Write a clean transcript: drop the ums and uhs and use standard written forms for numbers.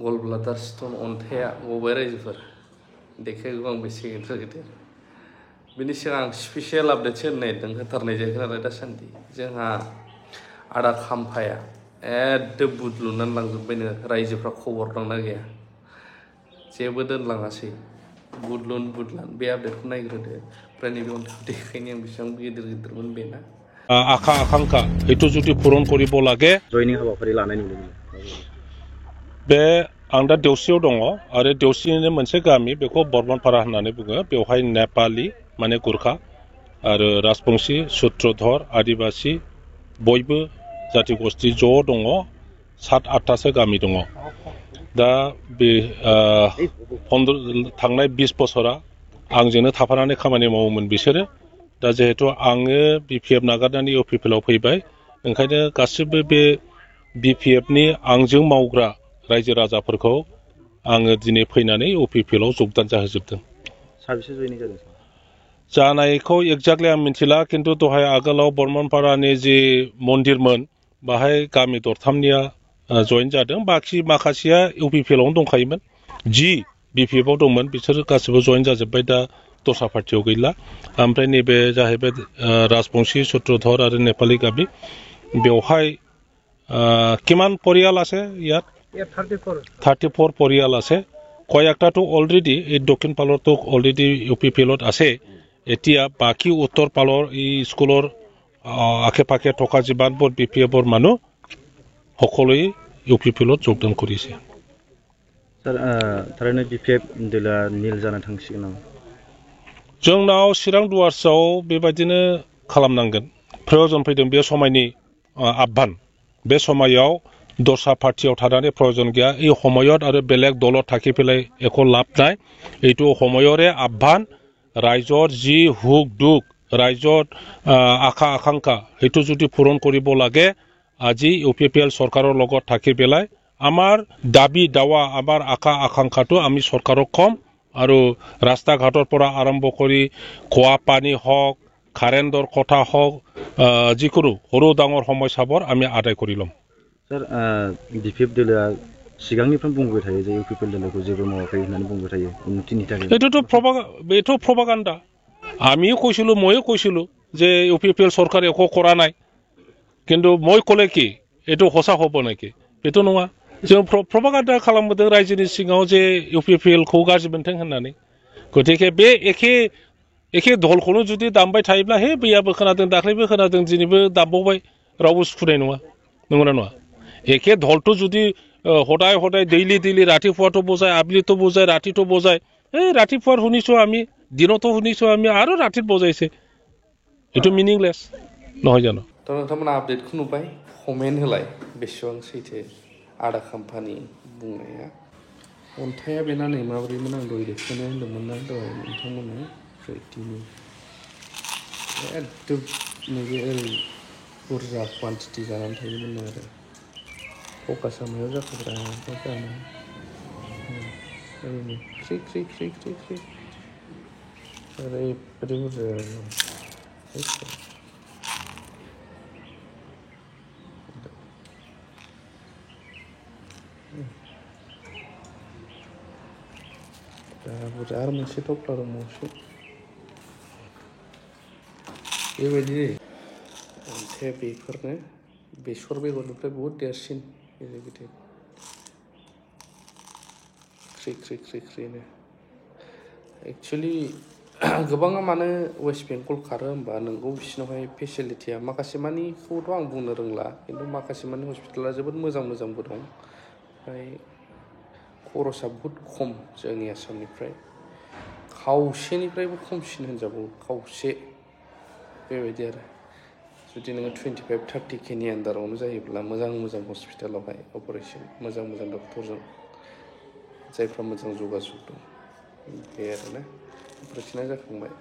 गल bladder stone अन्थाइया गबाय रायजोफोर देखायगौ आं बेसे गिदिर गिदिर बिनि सिगां आं स्पेसियेल आपडेटसो होनो नागिरदों होथारनाय जायाखै नालाय दासान्दि जोंहा आदा खाम्फाया एददो बुद्लुनानै लांजोब्बायनो रायजोफ्रा खबर दंना गैया जेबो दोनलाङासै बुद्लुन बे आपडेटखौ नायग्रोदो ओमफ्राय नैबे अन्थाइखौ देखायनो आं बेसेबां गिदिर गिदिरमोन बेना आखा आखांखा हेतु जुदि पुरन करिब लागे जयनिं हाबाफारि लानाय नुनो मोनो बे आं दा देवसियाव दङ आरो देवसिनिनो मोनसे गामि बेखौ बर्मनपारा होननानै बुङो बेवहाय नेपाली माने गुरखा आरो राजबंशी सूत्रधर आदिबासी बयबो जाति गस्थि ज' दङ 7-8टासो गामि दङ दा बे थांनाय 20 बोसोरा आंजोंनो थाफानानै खामानि मावोमोन बिसोरो दा जिहेतु आङो बिपिएफ नागारनानै इउपिपिएलआव फैबाय ओंखायनो गासिबो बे बिपिएफनि आंजों मावग्रा रायजो राजाफोरखौ आङो दिनै फैनानै इउपिपिएलआव जगदान जाहोजोबदों साबेसे जयनिं जादों जानायखौ एक्जाक्टलि आं मिथिला खिन्थु दहाय आगोलाव बर्मनपारानि जि मन्दिरमोन बाहाय गामि दरथामनिया जयेन जादों बाखि माखासेया इउपिपिएलआवनो दंखायोमोन जि बिपिएफआव दंमोन बिसोर गासिबो जयेन जाजोब्बाय दा दस्रा पार्टियाव गैला ओमफ्राय नैबे जाहैबाय राजबंशी सूत्रधर आरो नेपाली गामि बेवहाय किमान परियाल আছে ইয়াত 34 परियाल আছে কয়েকটাতো অলরেডি এই দক্ষিণ পালৰতো অলরেডি ইউপিপিএলত আছে এতিয়া বাকি উত্তৰ পালৰ এই স্কুলৰ আশে পাশে থকা যিমানবোৰ বিপিএফৰ মানুহ সকলোৱে ইউপিপিএলত যোগদান কৰিছে স্যার थारैनो बिपिएफ दोला नील जाना थांसिगोन नामा जोंनाव चिरां दुवार्सआव बेबायदिनो खालामनांगोन प्रयोजन फैदों बे समायनि आह्वान बे समायाव दस्रा पार्टियाव थानानै प्रयोजन गैया এই সময়ত আৰু বেলেগ দলত থাকি পেলাই একো লাভ নাই এইটো সময়ৰে আহ্বান ৰাইজৰ যি হুক দুখ ৰাইজৰ আশা আকাংক্ষা হেতু যদি পূৰণ কৰিব লাগে আজি ইউপিপিএল চৰকাৰৰ লগত থাকি পেলাই আমাৰ দাবী দাৱা আমাৰ আশা আকাংক্ষাটো আমি চৰকাৰক কম আৰু ৰাস্তা ঘাটৰ পৰা আৰম্ভ কৰি খোৱা পানী হওক কাৰেণ্টৰ কথা হওক যিকোনো সৰু ডাঙৰ সমস্যাবোৰ আমি আদায় কৰি ল'ম স্যার বিপিএফ দলা सिगांनिफ्राय बुंबाय थायो जे इउपिपिएल दलखौ जेबो मावाखै होननानै बुंबाय थायो उन्नतिनि थाखाय এইটো প্ৰপাগাণ্ডা আমিও কৈছিলো ময়ো কৈছিলো যে ইউপিপিএল চৰকাৰে একো কৰা নাই কিন্তু মই ক'লে কি এইটো সঁচা হ'ব নেকি बेथ' नङा जों प्रपागान्डा खालामबोदों रायजोनि सिङाव जे इउपिपिएलखौ गाज्रि मोनथों होननानै गतिके बे एखे दलखौनो जुदि दामबाय थायोब्ला हे बैयाबो खोनादों दाख्लैबो खोनादों दिनैबो दामबावबाय रावबो सुखुनाय नङा नंगौना नङा एखे दलটো যদি সদায় সদায় ডেইলি ৰাতিপুৱাটো বজায় আবেলিটো বজায় ৰাতিটো বজায় এই ৰাতিপুৱাৰ শুনিছো আমি দিনতো শুনিছো আমি আৰু ৰাতিত বজাইছে এটো মিনিংলেস নহয় জানো তো नोंथांमोना आपडेटखौ नुबाय कमेन्ट होलाय बेसेबां सैथो आदा खाम्फानि बुंनाया अन्थाइया बेना नै माबोरैमोन आं दहाय देखायनो होन्दोंमोन ना दहाय नोंथांमोननो रेटिनि एकदम नैबे ओरै बुरजा क्वान्टिटि जानानै थायोमोन आरो फकासा मायाव जाखोब्रा जानो ओरैनो ख्रि ओरैबायदि बुरजा बुरजा आरो मोनसे थफ्ला दंबावसो बेबायदि अन्थाइया बेफोरनो बेसर बेगरनिफ्राय बहुद देरसिन गिदिर गिदिर ख्रिनो एक्सुवेलि गोबाङा मानो वेस्ट बेंगल खारो होमबा नोंगौ बिसिनावहाय फेसिलिटिया माखासे मानिखौथ' आं बुंनो रोंला खिन्थु माखासे मानि हस्पिटाला जोबोद मोजांबो दं ओमफ्राय खरसा बहुद खम जोंनि आसामनिफ्राय खावसेनिफ्रायबो खमसिन होनजाबावो खावसे बेबायदि आरो जुदि नोङो 25-30 केनि आन्दारावनो जायोब्ला मोजां हस्पिटालावहाय अपारेशन मोजां डक्टरजों जायफ्रा मोजां जगाजग दं बे आरोना अपारेशना जाखांबाय